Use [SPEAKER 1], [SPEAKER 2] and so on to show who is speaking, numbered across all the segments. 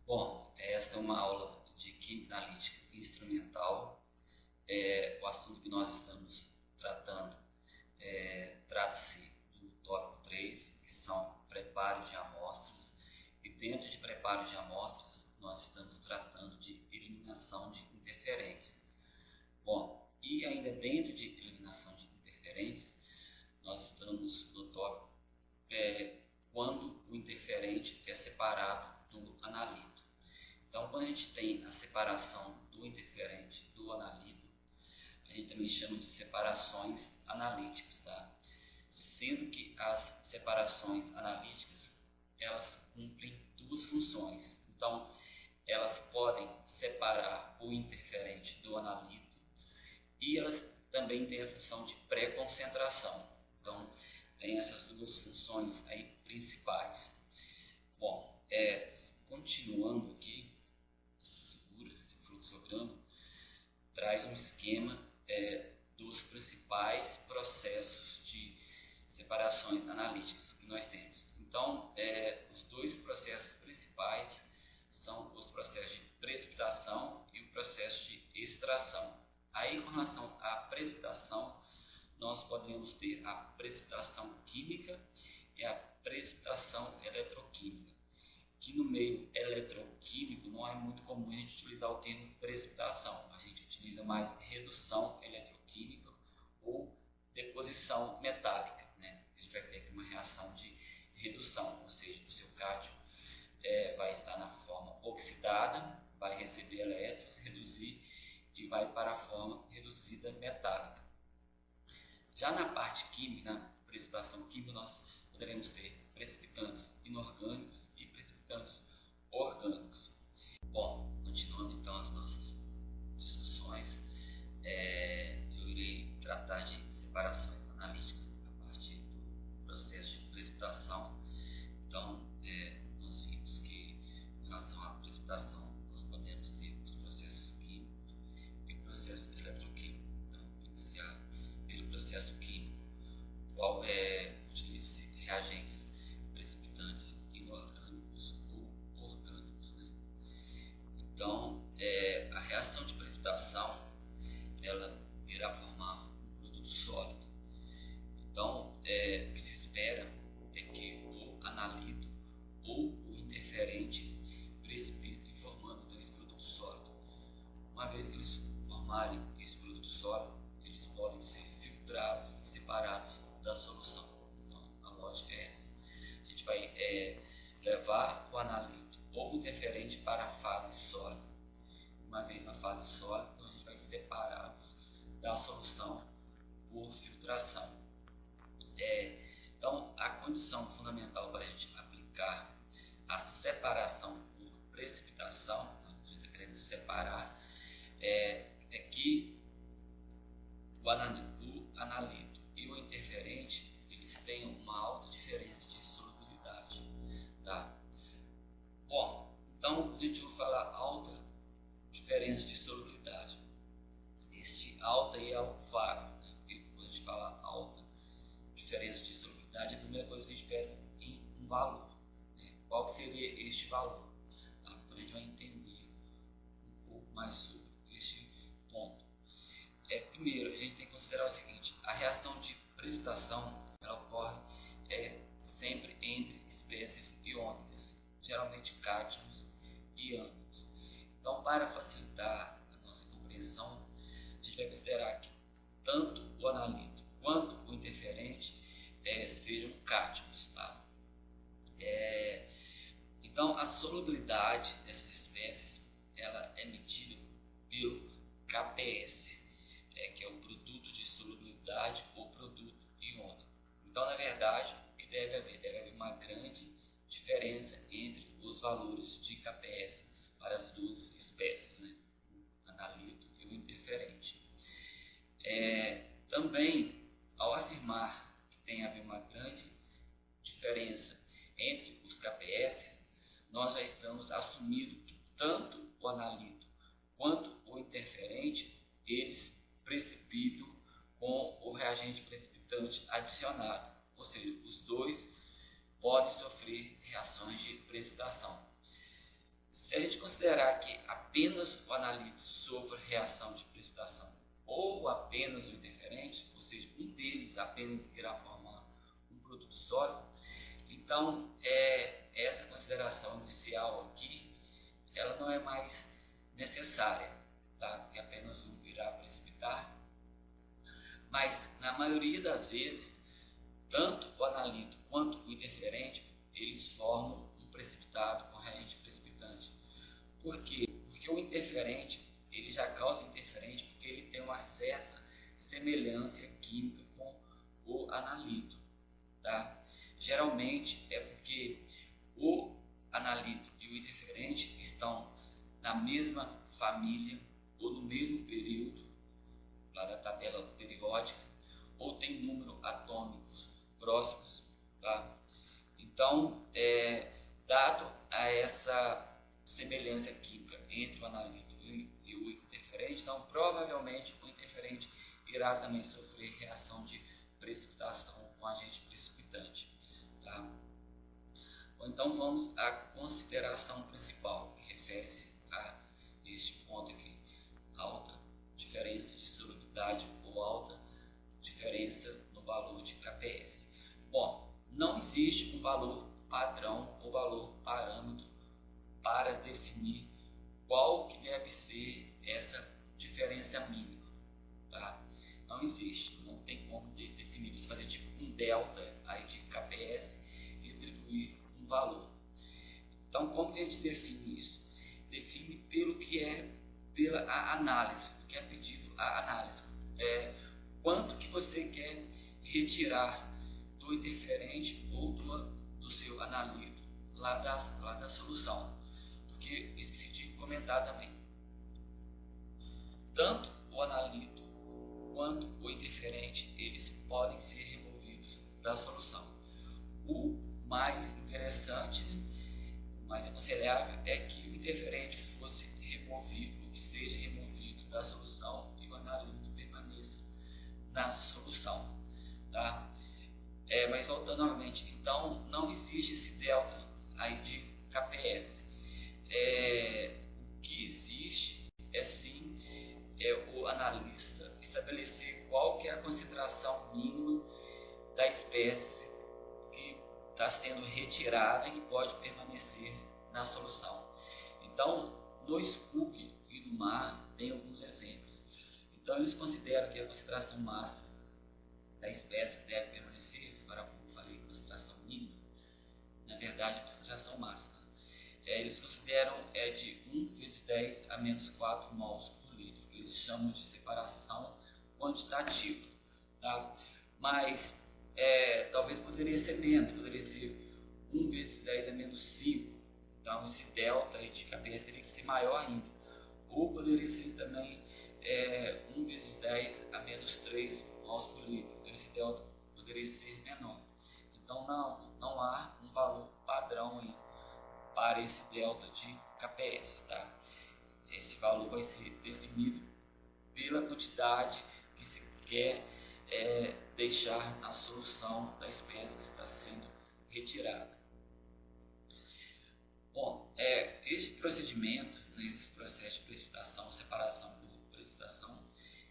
[SPEAKER 1] Bom, esta é uma aula de Química Analítica Instrumental. O assunto que nós estamos tratando trata-se do tópico 3, que são preparo de amostras. E dentro de preparo de amostras, nós estamos tratando de eliminação de interferentes. Bom, e ainda dentro de eliminação de interferentes, nós estamos no tópico quando o interferente é separado do analito. Então, quando a gente tem a separação do interferente do analito, a gente também chama de separações analíticas, tá? Sendo que as separações analíticas, elas cumprem duas funções. Então, elas podem separar o interferente do analito e elas também têm a função de pré-concentração. Então, tem essas duas funções aí principais. Bom, continuando aqui, esse fluxograma traz um esquema dos principais processos de separações analíticas que nós temos. Então, os dois processos principais são os processos de precipitação e o processo de extração. Aí, com relação à precipitação, nós podemos ter a precipitação química e a precipitação eletroquímica. Que no meio eletroquímico não é muito comum a gente utilizar o termo precipitação. A gente utiliza mais redução eletroquímica ou deposição metálica, né? A gente vai ter aqui uma reação de redução, ou seja, o seu cádmio vai estar na forma oxidada, vai receber elétrons, reduzir e vai para a forma reduzida metálica. Já na parte química, na precipitação química, nós poderemos ter precipitantes inorgânicos e precipitantes orgânicos. Bom, continuando então as nossas discussões, eu irei tratar de separações analíticas a partir do processo de precipitação. Então, nós vimos que, em relação à precipitação, nós podemos ter os processos químicos e o processo eletroquímico. Então, iniciar pelo processo químico, qual utiliza-se reagentes precipitantes inorgânicos ou orgânicos, né? Então, a reação de precipitação, ela irá formar um produto sólido. Então, o que se espera é que o analito ou o interferente precipitem formando então esse produto sólido. Uma vez que eles formarem esse produto sólido, eles podem ser filtrados e separados da solução. Então, a lógica é essa. A gente vai levar o analito ou o interferente para a fase sólida. Uma vez na fase sólida, então a gente vai separá-los da solução por filtração. Então, a condição fundamental para a gente aplicar a separação por precipitação, então, a gente está querendo separar, é que o analito e o interferente, eles têm uma alta diferença de solubilidade, tá? Bom, então a gente vai falar alta diferença de solubilidade. Este alta aí é o vácuo, né? Porque quando a gente fala alta diferença de solubilidade, a primeira coisa que a gente pensa em um valor, né? Qual seria este valor? Tá? Então a gente vai entender um pouco mais sobre este ponto. Primeiro, a gente tem que considerar o seguinte: a reação de precipitação ela ocorre sempre entre espécies iônicas, geralmente cátions e ânicos. Então, para facilitar a nossa compreensão, a gente vai considerar que tanto o analito quanto o interferente sejam cátions, tá? Então, a solubilidade dessas espécies ela é medida pelo KPS, que é o produto de solubilidade ou produto iônico. Então, na verdade, o que deve haver? Deve haver uma grande diferença entre os valores de KPS para as duas espécies, né? O analito e o interferente. Também, ao afirmar que tem a haver uma grande diferença entre os KPS, nós já estamos assumindo que tanto o analito quanto o interferente, eles precipitam com o reagente precipitante adicionado, ou seja, os dois podem sofrer reações de precipitação. Se a considerar que apenas o analito sofra reação de precipitação ou apenas o interferente, ou seja, um deles apenas irá formar um produto sólido, então essa consideração inicial aqui, ela não é mais necessária, tá? Porque apenas um irá precipitar, mas na maioria das vezes, tanto o analito quanto o interferente, eles formam um precipitado com reagente precipitante. Por quê? Porque o interferente, ele já causa interferente porque ele tem uma certa semelhança química com o analito, tá? Geralmente é porque o analito e o interferente estão na mesma família ou no mesmo período lá da tabela periódica, ou tem número atômicos próximos, tá? Então, dado a essa semelhança química entre o analito e o interferente, então provavelmente o interferente irá também sofrer reação de precipitação com agente precipitante, tá? Então vamos à consideração principal, que refere-se a este ponto aqui: alta diferença de solubilidade ou alta diferença no valor de KPS. Bom, não existe um valor padrão ou valor parâmetro para definir qual que deve ser essa diferença mínima, tá? Não existe, não tem como definir, você fazer tipo um delta aí de KPS e atribuir um valor. Então, como que a gente define isso? Define pelo que é pela análise, o que é pedido a análise. Quanto que você quer retirar do interferente ou do seu analito lá da solução. Porque esqueci de comentar também, tanto o analito quanto o interferente, eles podem ser removidos da solução. O mais interessante, o mais aconselhável é que o interferente fosse removido, ou seja removido da solução, e o analito permaneça na solução, tá? Mas voltando novamente, então não existe esse delta aí de KPS. O que existe sim o analista estabelecer qual que é a concentração mínima da espécie que está sendo retirada e que pode permanecer na solução. Então, no SCUC e no mar tem alguns exemplos. Então, eles consideram que a concentração máxima da espécie que deve permanecer, para como falei, concentração mínima, na verdade, concentração máxima, eles consideram de 1 vezes 10 a menos 4 mols por litro, que eles chamam de separação quantitativa, tá? Mas talvez poderia ser menos, poderia ser 1 vezes 10 a menos 5, então esse delta de KPS teria que ser maior ainda, ou poderia ser também 1 vezes 10 a menos 3 mols por litro, então esse delta poderia ser menor. Então não há um valor padrão aí para esse delta de KPS, tá? Esse valor vai ser definido pela quantidade que se quer deixar na solução da espécie que está sendo retirada. Bom, esse procedimento, esse processo de precipitação, separação por precipitação,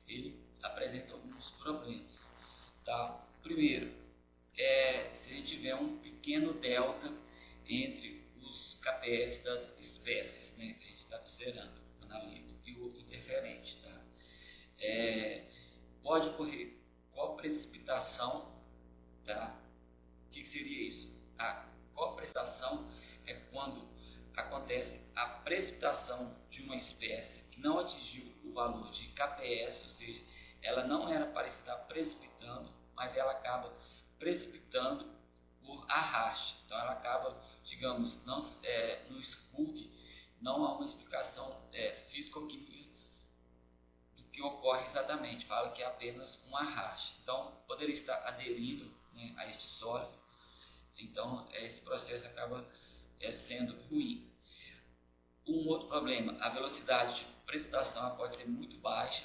[SPEAKER 1] ele apresenta alguns problemas, tá? Primeiro, se a gente tiver um pequeno delta entre os KPS das espécies, né, que a gente está considerando, o analito e o interferente, tá? Pode ocorrer coprecipitação, tá? O que seria isso? A coprecipitação é quando acontece a precipitação de uma espécie que não atingiu o valor de KPS, ou seja, ela não era para estar precipitando, mas ela acaba precipitando por arraste. Então ela acaba, digamos, no SCUC não há uma explicação físico-química do que ocorre exatamente, fala que é apenas um arraste. Então poderia estar aderindo, né, a este sólido, então esse processo acaba sendo ruim. Um outro problema, a velocidade de precipitação pode ser muito baixa.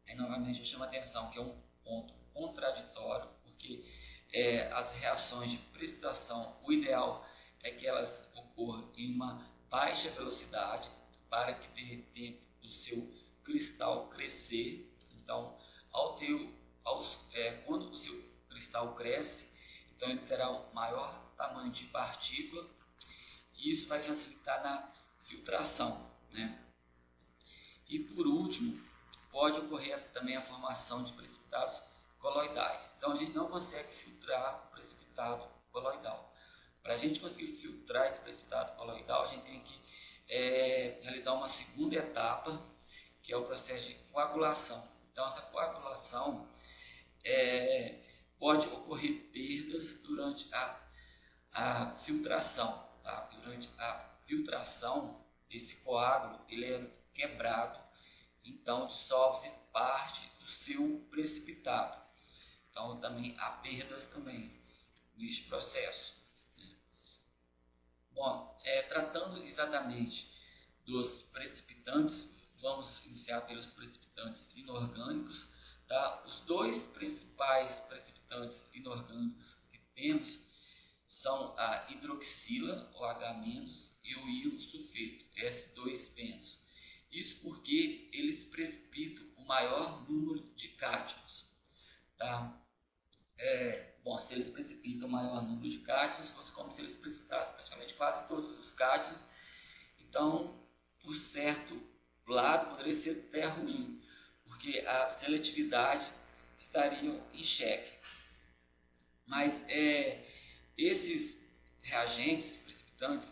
[SPEAKER 1] Aí novamente eu chamo a atenção que é um ponto contraditório, porque as reações de precipitação, o ideal é que elas ocorram em uma baixa velocidade para que dê tempo do seu cristal crescer. Então, quando o seu cristal cresce, então ele terá um maior tamanho de partícula e isso vai facilitar na filtração, né? E por último, pode ocorrer também a formação de precipitados coloidais. Então a gente não consegue filtrar o precipitado coloidal. Para a gente conseguir filtrar esse precipitado coloidal, a gente tem que realizar uma segunda etapa, que é o processo de coagulação. Então essa coagulação pode ocorrer perdas durante a filtração. Tá? Durante a filtração, esse coágulo ele é quebrado, então dissolve-se parte do seu precipitado. Então também há perdas também neste processo. Bom, tratando exatamente dos precipitantes, vamos iniciar pelos precipitantes inorgânicos. Tá? Os dois principais precipitantes inorgânicos que temos são a hidroxila, o H-, e o íon sulfeto, S2-penos. Isso porque eles precipitam o maior número de cátions. Tá? Bom, se eles precipitam o maior número de cátions, fosse como se eles precipitassem praticamente quase todos os cátions. Então, por certo lado, poderia ser até ruim, porque a seletividade estaria em xeque. Mas esses reagentes precipitantes,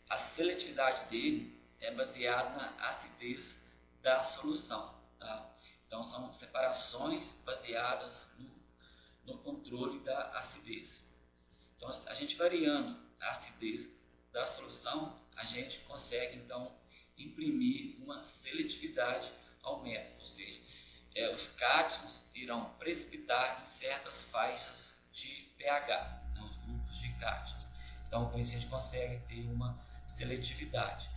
[SPEAKER 1] a seletividade dele é baseada na acidez da solução. Tá? Então, são separações baseadas no controle da acidez. Então, a gente variando a acidez da solução, a gente consegue, então, imprimir uma seletividade ao método. Ou seja, os cátions irão precipitar em certas faixas de pH, né, os grupos de cátions. Então, com isso, a gente consegue ter uma seletividade.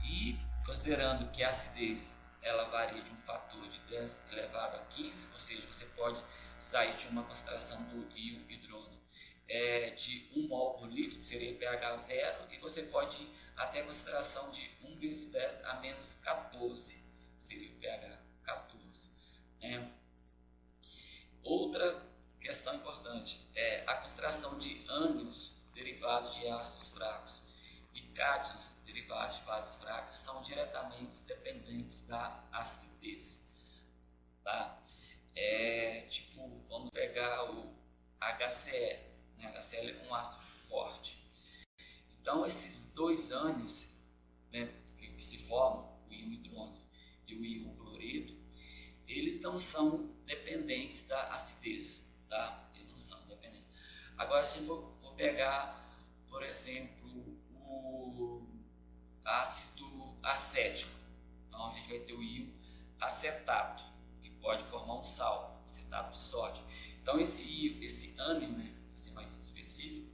[SPEAKER 1] E, considerando que a acidez ela varia de um fator de 10 elevado a 15, ou seja, você pode sair de uma concentração do íon hidrônio de 1 mol por litro, que seria pH 0, e você pode ir até a concentração de 1 vezes 10 a menos 14, seria o pH 14. Outra questão importante é a concentração de ânions derivados de ácidos fracos e cátions derivados de bases fracas são diretamente dependentes da acidez. Tá? Vamos pegar o HCl. Né? HCl é um ácido forte. Então, esses dois ânions, né, que se formam, o íon hidrônio e o íon cloreto, eles não são dependentes da acidez. Tá? Eles não são dependentes. Agora, se eu vou pegar, por exemplo, o ácido acético, então a gente vai ter o íon acetato, que pode formar um sal, acetato de sódio. Então esse ânion, né, para ser mais específico,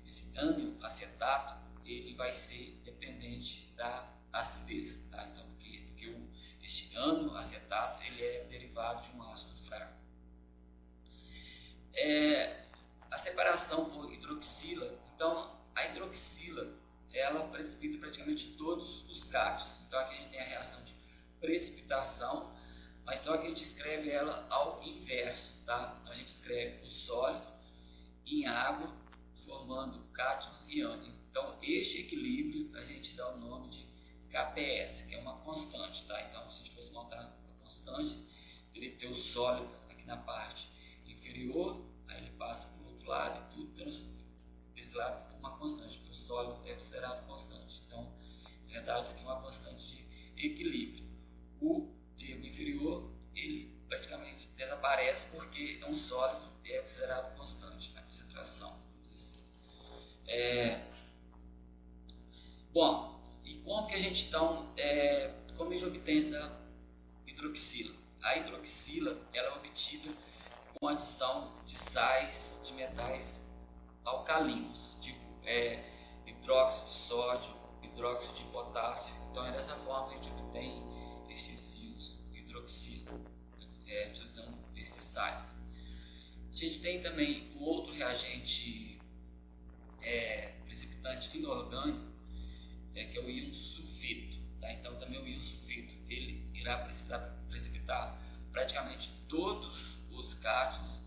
[SPEAKER 1] esse ânion acetato, ele vai ser dependente da acidez. Tá? Então, porque este ânion acetato ele é derivado de um ácido fraco. A separação por hidroxila, então a hidroxila ela precipita praticamente todos os cátions. Então aqui a gente tem a reação de precipitação, mas só que a gente escreve ela ao inverso. Tá? Então a gente escreve o sólido em água, formando cátions e ânions. Então este equilíbrio a gente dá o nome de KPS, que é uma constante. Tá? Então se a gente fosse montar uma constante, teria que ter o sólido aqui na parte inferior, aí ele passa para o outro lado e tudo desse lado fica uma constante, porque o sólido é considerado constante. Então, na verdade, isso aqui é uma constante de equilíbrio. O termo inferior, ele praticamente desaparece porque é um sólido e é considerado constante na concentração. Bom, e como que a gente então, como a gente obtém essa hidroxila? A hidroxila ela é obtida com a adição de sais de metais alcalinos, tipo hidróxido de sódio, hidróxido de potássio. Então é dessa forma que a gente obtém esses íons hidroxila, utilizando esses sais. A gente tem também o outro reagente precipitante inorgânico, que é o íon sulfito. Tá? Então também o íon sulfito ele irá precipitar praticamente todos os cátions,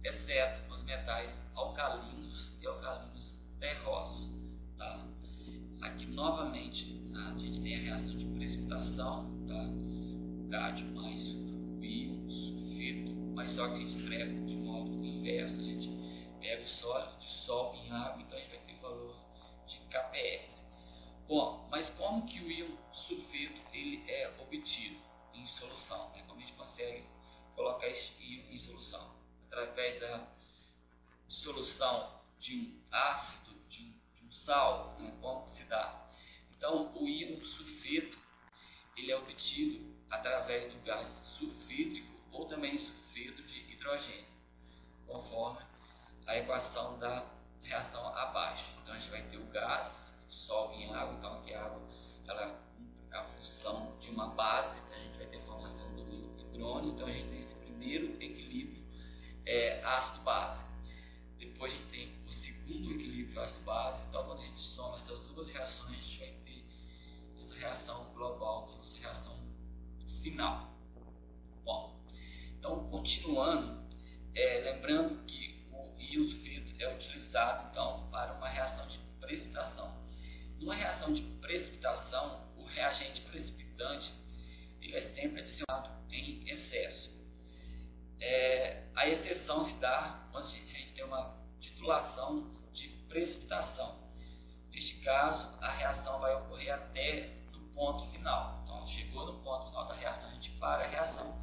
[SPEAKER 1] exceto os metais alcalinos e alcalinos terrosos. Tá? Aqui novamente a gente tem a reação de precipitação, tá? O cádmio mais o íon sulfito, mas só que a gente escreve de modo inverso. A gente pega o sólido, dissolve em água, então a gente vai ter o valor de kPs. Bom, mas como que o íon sulfito ele é obtido em solução? Né? Como a gente consegue colocar esse íon em solução? Através da dissolução de um ácido, de um sal, né? Como se dá? Então, o íon sulfito ele é obtido através do gás sulfídrico ou também sulfeto de hidrogênio, conforme a equação da reação abaixo. Então, a gente vai ter o gás que dissolve em água, então aqui a água ela cumpre a função de uma base, então a gente vai ter a formação do íon hidrônio, então a gente tem esse primeiro equilíbrio ácido-base. Depois a gente tem o segundo equilíbrio ácido-base, então quando a gente soma essas duas reações, a gente vai ter essa reação global, essa reação final. Bom, então continuando, lembrando que o íon sulfito é utilizado então para uma reação de precipitação. Numa reação de precipitação, o reagente precipitante ele é sempre adicionado em excesso. A exceção se dá quando a gente tem uma titulação de precipitação. Neste caso, a reação vai ocorrer até no ponto final. Então, chegou no ponto final da reação, a gente para a reação.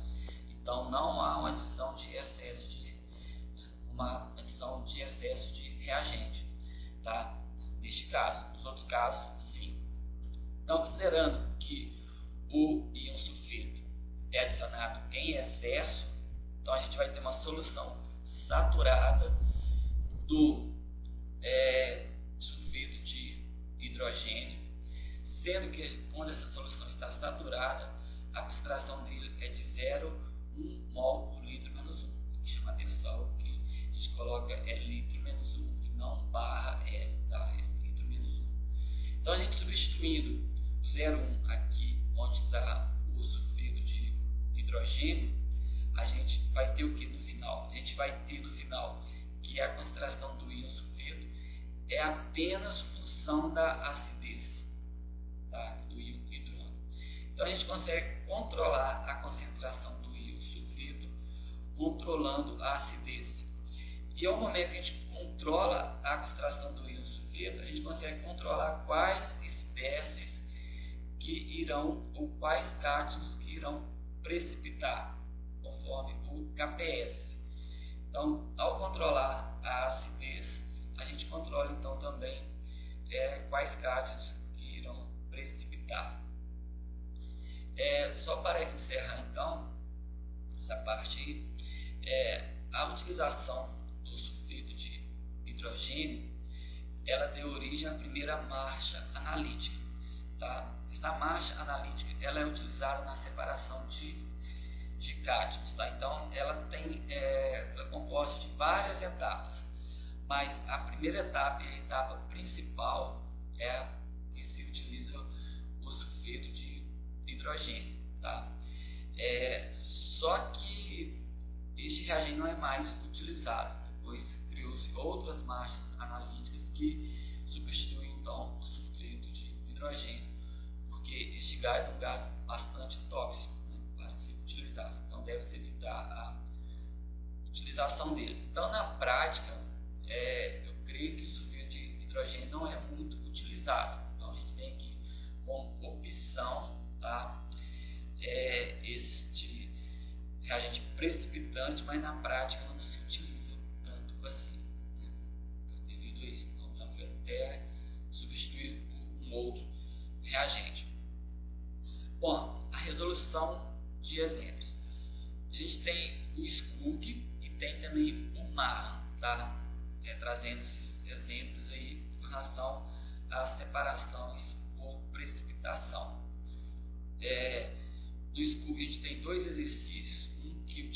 [SPEAKER 1] Então, não há uma adição de excesso de reagente. Tá? Neste caso, nos outros casos, sim. Então, considerando que o íon sulfito é adicionado em excesso, então a gente vai ter uma solução saturada do sulfito de hidrogênio, sendo que quando essa solução está saturada, a concentração dele é de 0,1 mol por litro menos 1. Tem que chamar atenção que a gente coloca litro menos 1 e não barra L, tá? Litro menos 1. Então a gente substituindo o 0,1 aqui, onde está o sulfito de hidrogênio, a gente vai ter o que no final? A gente vai ter no final que a concentração do íon sulfito é apenas função da acidez, tá? Do íon hidrônio. Então a gente consegue controlar a concentração do íon sulfito controlando a acidez. E ao momento que a gente controla a concentração do íon sulfito, a gente consegue controlar quais espécies que irão, ou quais cátions que irão precipitar, conforme o kPs. Então, ao controlar a acidez, a gente controla então também quais cátions que irão precipitar. Só para encerrar então essa parte aí, a utilização do sulfito de hidrogênio ela deu origem à primeira marcha analítica. Tá? Essa marcha analítica ela é utilizada na separação de cátions. Tá? Então, ela é composta de várias etapas, mas a primeira etapa e a etapa principal é a que se utiliza o sulfito de hidrogênio. Tá? Só que este reagente não é mais utilizado, depois criou-se outras marchas analíticas que substituem então o sulfito de hidrogênio, porque este gás é um gás bastante tóxico, né, para ser utilizado, então deve-se evitar a utilização dele. Então, na prática, eu creio que o sulfito de hidrogênio não é muito utilizado, então a gente tem aqui como opção, tá, este reagente precipitante, mas na prática não se utiliza tanto assim, né? Então, devido a isso, então já foi até substituído por um outro reagente. Bom, a resolução de exemplos. A gente tem o Skoog e tem também o MAR, tá? Trazendo esses exemplos aí com relação às separações por precipitação. No Skoog a gente tem dois exercícios, um que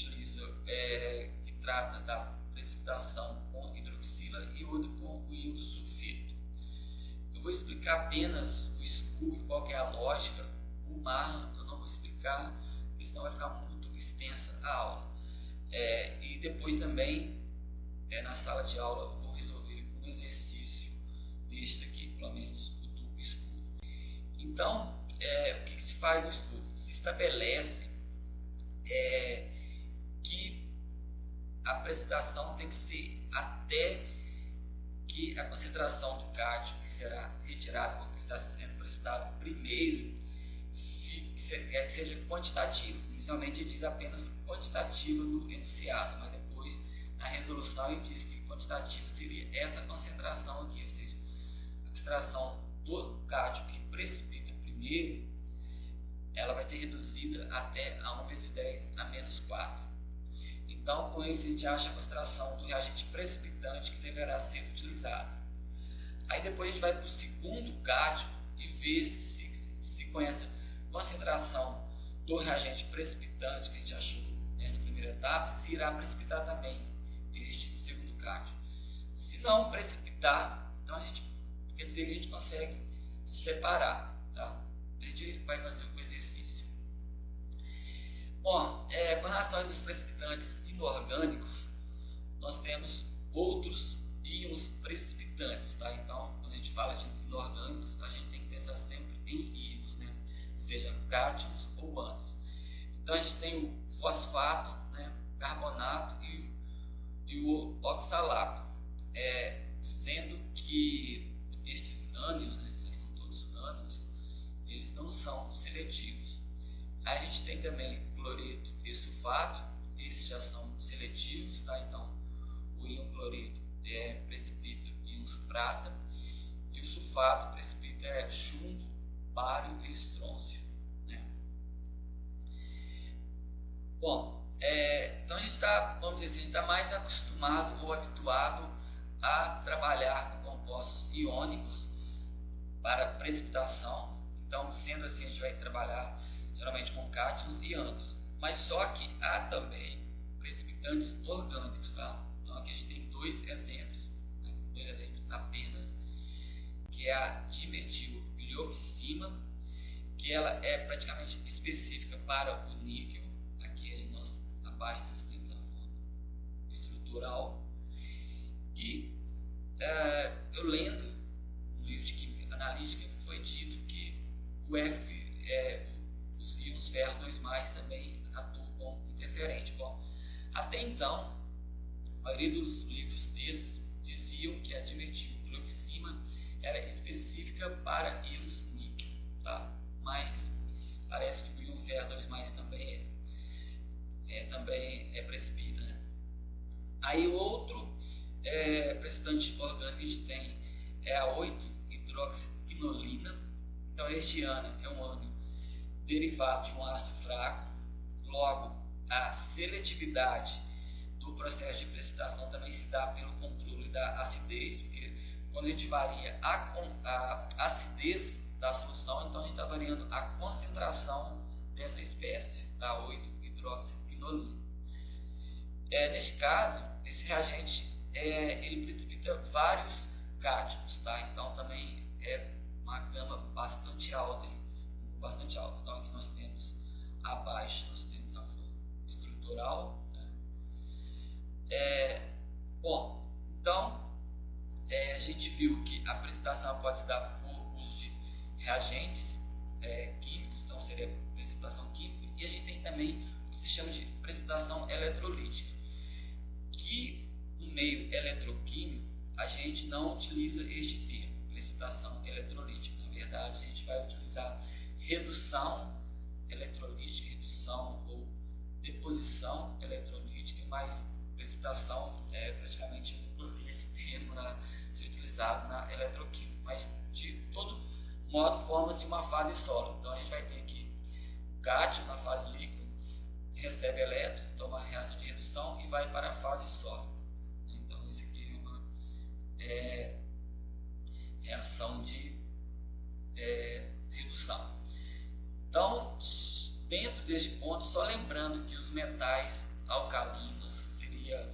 [SPEAKER 1] que trata da precipitação com hidroxila e outro com o íon sulfito. Eu vou explicar apenas o Skoog a lógica, o Marlon eu não vou explicar, porque senão vai ficar muito extensa a aula. E depois também, na sala de aula, eu vou resolver um exercício deste aqui, pelo menos o do escuro. Então, o que se faz no escuro? Se estabelece que a precipitação tem que ser até que a concentração do cátio que será retirado, ou que está sendo precipitado primeiro, seja quantitativa. Inicialmente ele diz apenas quantitativa no enunciado, mas depois na resolução ele diz que quantitativa seria essa concentração aqui, ou seja, a concentração do cátio que precipita primeiro, ela vai ser reduzida até a 1 vezes 10 a menos 4. Então, com isso, a gente acha a concentração do reagente precipitante que deverá ser utilizado. Aí depois a gente vai para o segundo cátio e ver se com essa concentração do reagente precipitante que a gente achou nessa primeira etapa, se irá precipitar também este segundo cátio. Se não precipitar, então quer dizer que a gente consegue separar. Tá? A gente vai fazer o exercício. Bom, com relação aos precipitantes inorgânicos, nós temos outros íons precipitantes, tá? Então, quando a gente fala de inorgânicos, a gente tem que pensar sempre em íons, né? Seja cátions ou ânions. Então, a gente tem o fosfato, né? Carbonato e o oxalato, sendo que estes ânions, né? Eles são todos ânions, eles não são seletivos. Aí a gente tem também cloreto e sulfato. Esses já são seletivos, tá? Então, o íon cloreto precipita íons prata e o sulfato precipita chumbo, bário e estrôncio, né? Bom, então a gente está, vamos dizer assim, a gente está mais acostumado ou habituado a trabalhar com compostos iônicos para precipitação. Então, sendo assim, a gente vai trabalhar geralmente com cátions e ânions. Mas só que há também precipitantes orgânicos, tá? Então aqui a gente tem dois exemplos apenas, que é a dimetilglioxima, que ela é praticamente específica para o níquel. Aqui nós abaixo nós temos a forma estrutural. E eu lendo no livro de Química Analítica foi dito que os íons ferro 2+, também atuam como interferente. Bom, até então, a maioria dos livros desses diziam que a dimetilglioxima era específica para íons níquel, tá? Mas parece que o íon ferro 2+, também precipita, né? Aí outro precipitante orgânico que a gente tem é a 8-hidroxiquinolina. Então este ânion é um ânion derivado de um ácido fraco. Logo, a seletividade do processo de precipitação também se dá pelo controle da acidez, porque quando a gente varia a acidez da solução, então a gente está variando a concentração dessa espécie, da 8-hidroxiquinolina. Neste caso, esse reagente ele precipita vários cátions, tá? Então também é uma gama bastante alta. Então aqui nós temos abaixo, nós temos a forma estrutural, né? Bom, então a gente viu que a precipitação pode se dar por uso de reagentes químicos, então seria precipitação química, e a gente tem também o que se chama de precipitação eletrolítica, que no meio eletroquímico a gente não utiliza este termo, precipitação eletrolítica. Na verdade, a gente vai utilizar redução eletrolítica, redução ou deposição eletrolítica, mas precipitação praticamente não vi esse termo ser utilizado na eletroquímica, mas de todo modo forma-se uma fase sólida. Então a gente vai ter aqui o cátio na fase líquida, recebe elétrons, então uma reação de redução e vai para a fase sólida. Então isso aqui é uma reação de redução. Então, dentro deste ponto, só lembrando que os metais alcalinos seria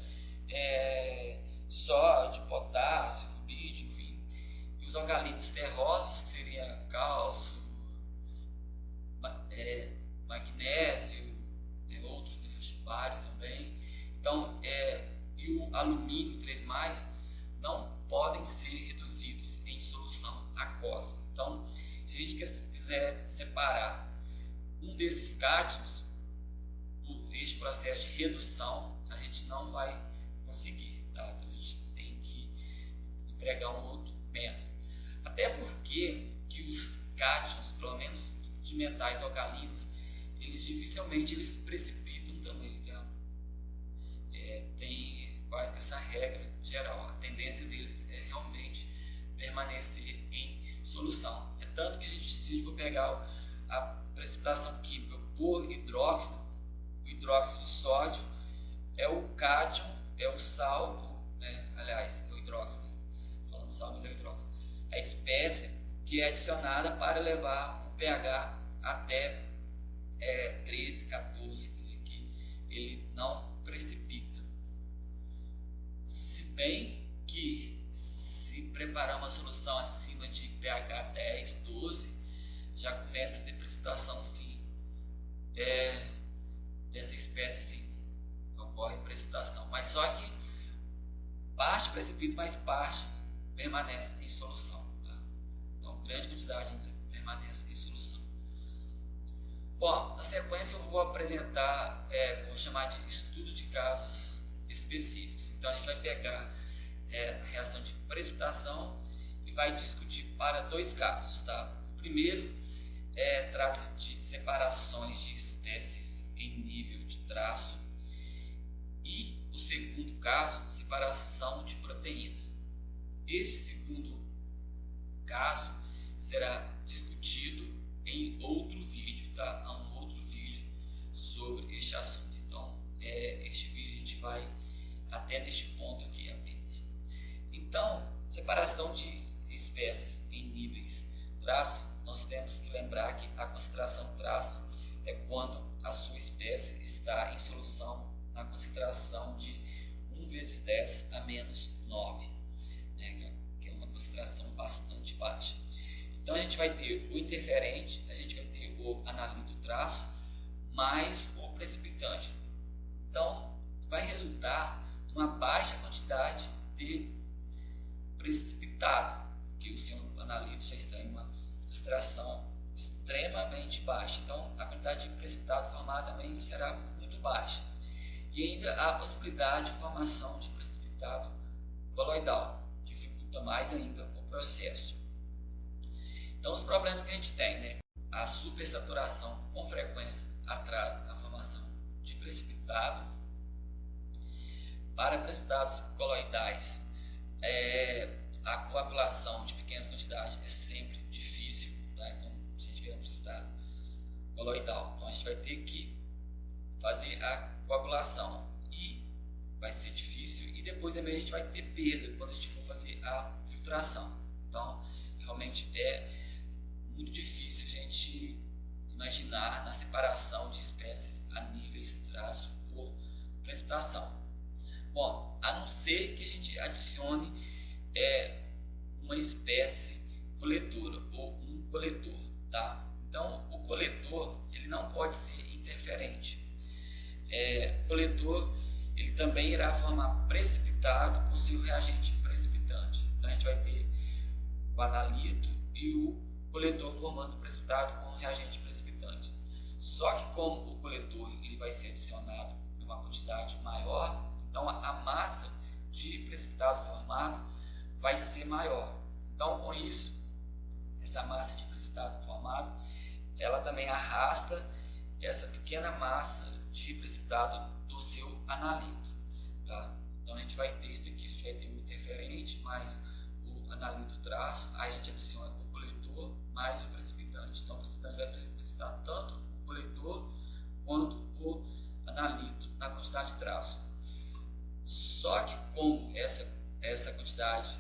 [SPEAKER 1] sódio, potássio, rubídio, enfim. E os alcalinos terrosos, que seria cálcio, gente quiser separar um desses cátions por este processo de redução, a gente não vai conseguir, tá? Então a gente tem que empregar um outro método. Até porque que os cátions, pelo menos de metais alcalinos, eles dificilmente precipitam também, tá? Tem quase que essa regra geral. A tendência deles é realmente permanecer em solução. É tanto que a gente, se a gente for pegar a precipitação química por hidróxido, o hidróxido de sódio é o cátion, é o sal, né? Aliás, é o hidróxido, falando sal, mas é o hidróxido. A espécie que é adicionada para levar o pH até 13, 14, quer dizer que ele não precipita. Se bem que se preparar uma solução acima de pH 10, 12, já começa a ter precipitação sim. Dessa espécie sim, ocorre precipitação. Mas só que parte precipita, mas parte permanece em solução. Tá? Então, grande quantidade ainda permanece em solução. Bom, na sequência eu vou apresentar, vou chamar de estudo de casos específicos. Então a gente vai pegar a reação de precipitação e vai discutir para dois casos. Tá? O primeiro trata de separações de espécies em nível de traço e o segundo caso, separação de proteínas. Esse segundo caso será discutido em outro vídeo, tá? Há um outro vídeo sobre este assunto. Então, este vídeo a gente vai até neste ponto aqui apenas. Então, separação de espécies em níveis traço, nós temos que lembrar que a concentração traço é quando a sua espécie está em solução na concentração de 1 vezes 10 a menos 9, né? Que é uma concentração bastante baixa. Então a gente vai ter o interferente, a gente vai ter o analito traço, mais o precipitante. Então vai resultar uma baixa quantidade de precipitado, que o seu analito já está em uma concentração extremamente baixa. Então a quantidade de precipitado formado também será muito baixa. E ainda há a possibilidade de formação de precipitado coloidal, dificulta mais ainda o processo. Então os problemas que a gente tem, né? A supersaturação com frequência atrasa a formação de precipitado. Para precipitados coloidais, a coagulação de pequenas quantidades é sempre difícil, tá? Então se a gente tiver um precipitado coloidal, então a gente vai ter que fazer a coagulação e vai ser difícil, e depois também a gente vai ter perda quando a gente for fazer a filtração. Então realmente é muito difícil a gente imaginar na separação de espécies a níveis traço por precipitação. Bom, a não ser que a gente adicione uma espécie coletora ou um coletor, tá? Então o coletor ele não pode ser interferente. O coletor ele também irá formar precipitado com seu reagente precipitante. Então a gente vai ter o analito e o coletor formando precipitado com reagente precipitante. Só que como o coletor ele vai ser adicionado em uma quantidade maior, então a massa de precipitado formado vai ser maior. Então com isso, essa massa de precipitado formado, ela também arrasta essa pequena massa de precipitado do seu analito, tá? Então a gente vai ter isso aqui, a gente vai ter o interferente mais o analito traço, aí a gente adiciona o coletor mais o precipitante. Então o precipitante vai precipitar tanto o coletor quanto o analito na quantidade de traço. Só que como essa quantidade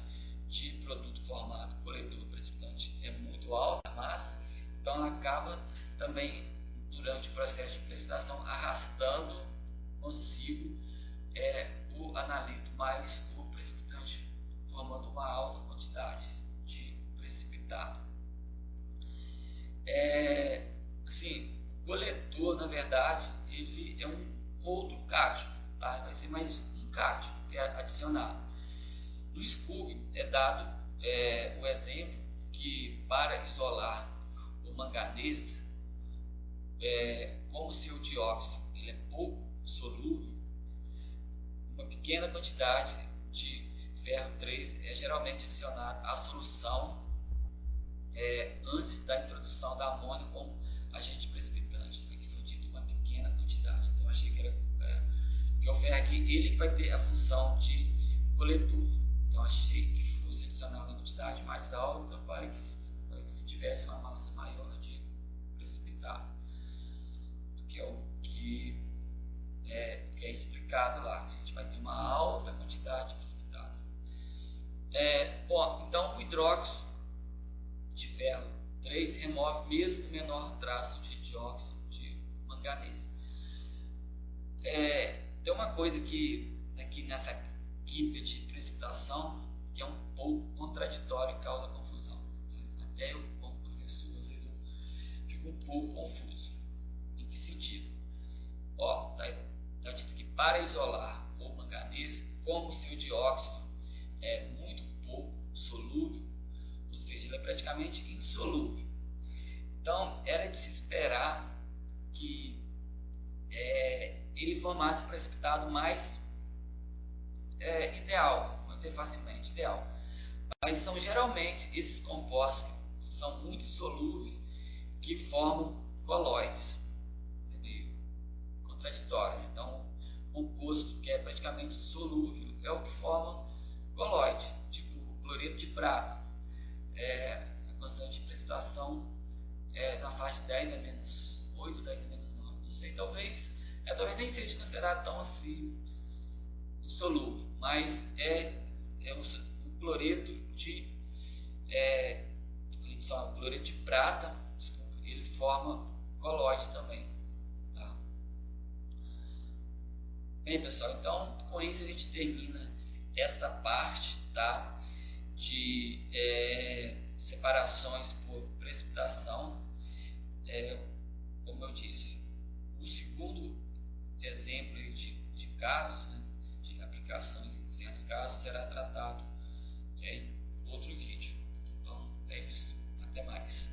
[SPEAKER 1] de produto formado, coletor precipitante, é muito alta a massa, então ela acaba também durante o processo de precipitação arrastando consigo o analito mais o precipitante, formando uma alta quantidade de precipitado. Assim, o coletor, na verdade, ele é um outro cátion, tá? Vai ser mais um cátion que é adicionado. No Scooby é dado o exemplo que para isolar manganeses, como o seu dióxido ele é pouco solúvel, uma pequena quantidade de ferro 3 é geralmente adicionada à solução antes da introdução da amônia como agente precipitante. Aqui foi dito uma pequena quantidade, então achei que era porque o ferro aqui ele vai ter a função de coletor, então achei que fosse adicionar uma quantidade mais alta para que se tivesse uma massa maior de precipitado, que é o que é explicado lá. A gente vai ter uma alta quantidade de precipitado. Bom, então o hidróxido de ferro 3 remove mesmo o menor traço de dióxido de manganês. Tem uma coisa que aqui nessa química de precipitação que é um pouco contraditório e causa confusão. Até eu, como professor, às vezes eu fico um pouco confuso. Em que sentido? Está dito que para isolar o manganês, como o seu dióxido é muito pouco solúvel, ou seja, ele é praticamente insolúvel. Então, era de se esperar que ele formasse precipitado mais ideal, vamos dizer facilmente, ideal. Mas são geralmente esses compostos que são muito solúveis que formam colóides. É meio contraditório. Então, um composto que é praticamente solúvel é o que forma colóide, tipo o cloreto de prata. A constante de precipitação na faixa de 10 a menos 8, 10 a menos 9. Não sei, talvez nem seja considerado tão assim insolúvel, mas o cloreto de o cloreto de prata, desculpa, ele forma colóide também. Tá? Bem, pessoal, então com isso a gente termina esta parte, tá, de separações por precipitação. Como eu disse, o segundo exemplo de casos, né, de aplicações em certos casos, será tratado em outro vídeo. Então, é isso. Até mais.